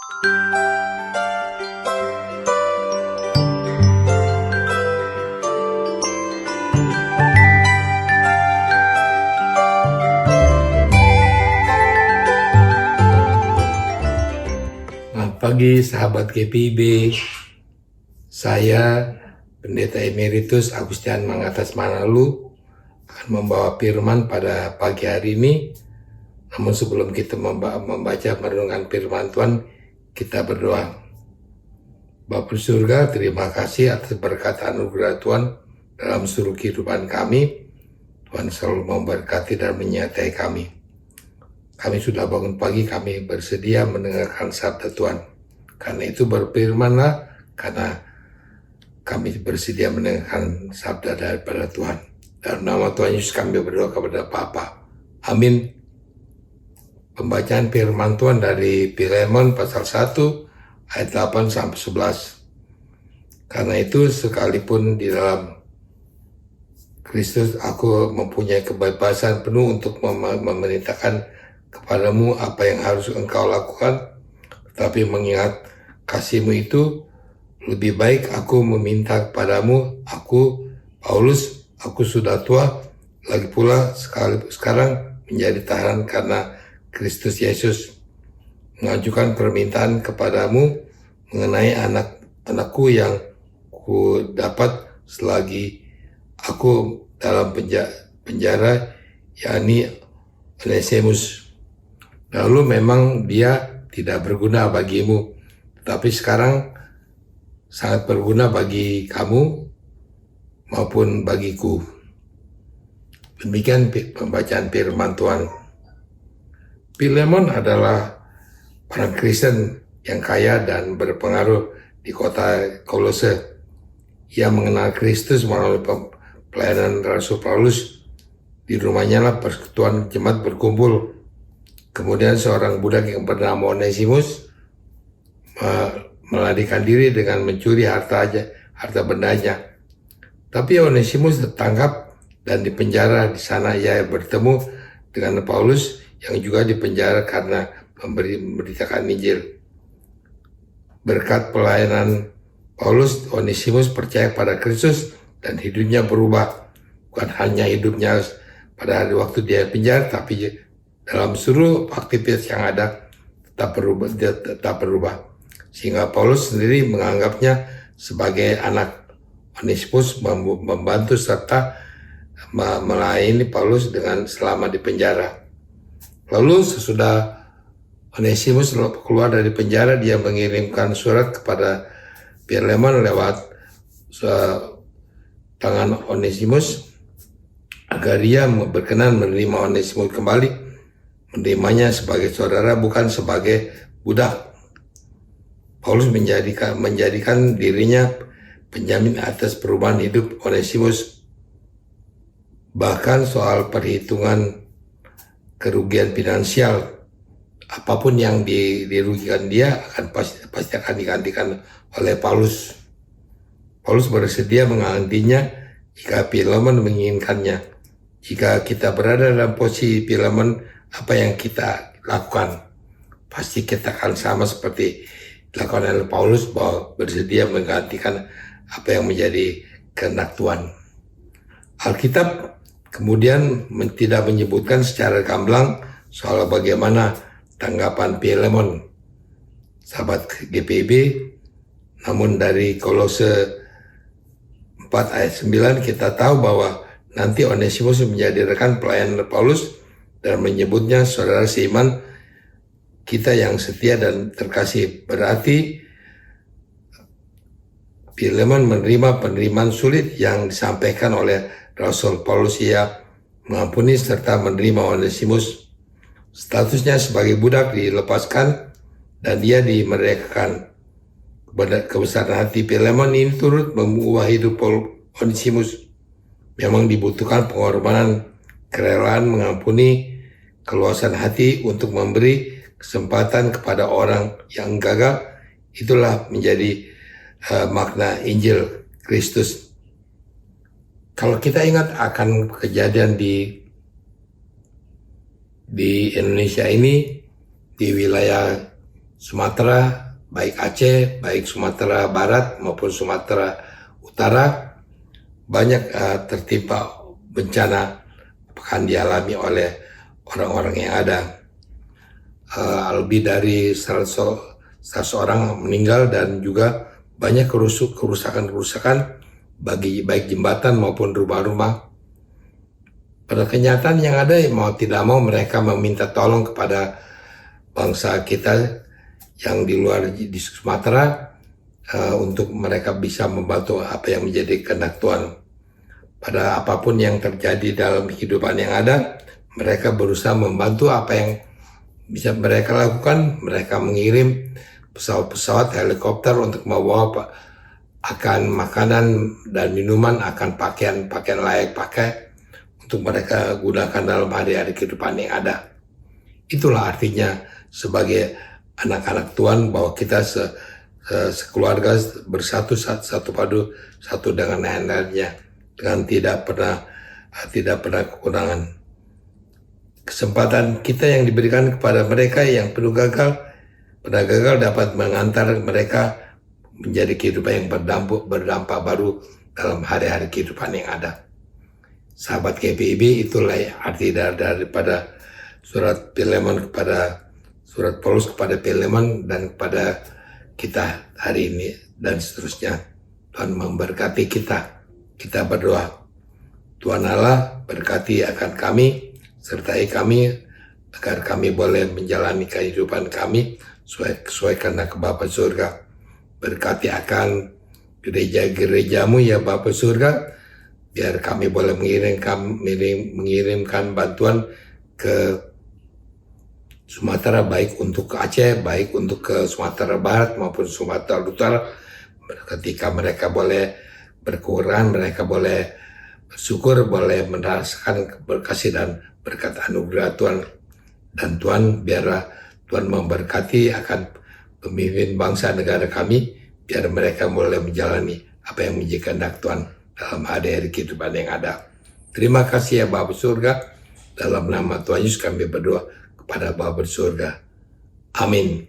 Selamat pagi sahabat GPIB, saya Pendeta Emeritus Agustian Mangatas Manalu akan membawa firman pada pagi hari ini. Namun sebelum kita membaca merenungkan firman Tuhan, kita berdoa. Bapa di surga, terima kasih atas berkat anugerah Tuhan dalam seluruh kehidupan kami. Tuhan selalu memberkati dan menyertai kami. Kami sudah bangun pagi, kami bersedia mendengarkan sabda Tuhan. Karena itu berfirmanlah, karena kami bersedia mendengarkan sabda daripada Tuhan. Dalam nama Tuhan Yesus kami berdoa kepada Bapa. Amin. Pembacaan firman Tuhan dari Filemon pasal 1 ayat 8 sampai 11. Karena itu sekalipun di dalam Kristus aku mempunyai kebebasan penuh untuk memerintahkan kepadamu apa yang harus engkau lakukan, tetapi mengingat kasihmu itu, lebih baik aku meminta kepadamu, aku, Paulus, aku sudah tua, lagi pula sekarang menjadi tahanan karena Kristus Yesus, mengajukan permintaan kepadamu mengenai anak-anakku yang ku dapat selagi aku dalam penjara, yakni Onesimus. Lalu memang dia tidak berguna bagimu, tetapi sekarang sangat berguna bagi kamu maupun bagiku. Demikian pembacaan firman Tuhan. Filemon adalah orang Kristen yang kaya dan berpengaruh di kota Kolose. Ia mengenal Kristus melalui pelayanan Rasul Paulus. Di rumahnya lah persekutuan jemaat berkumpul. Kemudian seorang budak yang bernama Onesimus melarikan diri dengan mencuri harta bendanya. Tapi Onesimus tertangkap dan dipenjara. Di sana ia bertemu dengan Paulus yang juga dipenjara karena memberitakan Injil. Berkat pelayanan Paulus, Onesimus percaya pada Kristus dan hidupnya berubah. Bukan hanya hidupnya pada hari waktu dia penjara, tapi dalam seluruh aktivitas yang ada tetap berubah. Sehingga Paulus sendiri menganggapnya sebagai anak. Onesimus membantu serta melayani Paulus dengan selama di penjara. Lalu sesudah Onesimus keluar dari penjara, dia mengirimkan surat kepada Filemon lewat tangan Onesimus agar dia berkenan menerima Onesimus kembali, menerimanya sebagai saudara bukan sebagai budak. Paulus menjadikan dirinya penjamin atas perubahan hidup Onesimus. Bahkan soal perhitungan kerugian finansial, apapun yang dirugikan dia pasti akan digantikan oleh Paulus. Paulus bersedia menggantinya jika Filemon menginginkannya. Jika kita berada dalam posisi Filemon, apa yang kita lakukan pasti kita akan sama seperti dilakukan oleh Paulus, bahwa bersedia menggantikan apa yang menjadi kehendak Tuhan. Alkitab kemudian tidak menyebutkan secara gamblang soal bagaimana tanggapan Filemon, sahabat GPIB, namun dari Kolose 4 ayat 9 kita tahu bahwa nanti Onesimus menjadi rekan pelayanan Paulus dan menyebutnya saudara seiman kita yang setia dan terkasih. Berarti Filemon menerima penerimaan sulit yang disampaikan oleh Rasul Paulus. Ia mengampuni serta menerima Onesimus. Statusnya sebagai budak dilepaskan dan dia dimerdekakan. Kebesaran hati Filemon ini turut mengubah hidup Onesimus. Memang dibutuhkan pengorbanan, kerelaan mengampuni, keluasan hati untuk memberi kesempatan kepada orang yang gagal. Itulah menjadi makna Injil Kristus. Kalau kita ingat akan kejadian di Indonesia ini, di wilayah Sumatera, baik Aceh, baik Sumatera Barat maupun Sumatera Utara, banyak tertimpa bencana akan dialami oleh orang-orang yang ada. Lebih dari 100 orang meninggal dan juga banyak kerusakan-kerusakan bagi baik jembatan maupun rumah-rumah. Pada kenyataan yang ada, mau tidak mau mereka meminta tolong kepada bangsa kita yang di luar di Sumatera untuk mereka bisa membantu apa yang menjadi kehendak Tuhan. Pada apapun yang terjadi dalam kehidupan yang ada, mereka berusaha membantu apa yang bisa mereka lakukan. Mereka mengirim pesawat-pesawat helikopter untuk membawa akan makanan dan minuman, akan pakaian layak pakai untuk mereka gunakan dalam hari-hari kehidupan yang ada. Itulah artinya sebagai anak-anak Tuhan, bahwa kita sekeluarga bersatu, satu padu, satu dengan lain-lainnya, dengan tidak pernah kekurangan. Kesempatan kita yang diberikan kepada mereka yang pernah gagal dapat mengantar mereka menjadi kehidupan yang berdampak baru dalam hari-hari kehidupan yang ada. Sahabat KPIB, itulah arti daripada surat Paulus kepada Filemon dan kepada kita hari ini dan seterusnya. Tuhan memberkati kita. Kita berdoa. Tuhan Allah berkati akan kami, sertai kami agar kami boleh menjalani kehidupan kami sesuai karena ke Bapa surga. Berkati akan gereja-gerejamu ya Bapa surga, biar kami boleh mengirimkan bantuan ke Sumatera, baik untuk ke Aceh, baik untuk ke Sumatera Barat maupun Sumatera Utara. Ketika mereka boleh berkurang, mereka boleh bersyukur, boleh merasakan berkasih dan berkat anugerah Tuhan. Dan Tuhan, biarlah Tuhan memberkati akan pemimpin bangsa negara kami, biar mereka boleh menjalani apa yang menjadi kehendak Tuhan dalam hari-hari kehidupan yang ada. Terima kasih ya Bapa surga. Dalam nama Tuhan Yesus kami berdoa kepada Bapa surga. Amin.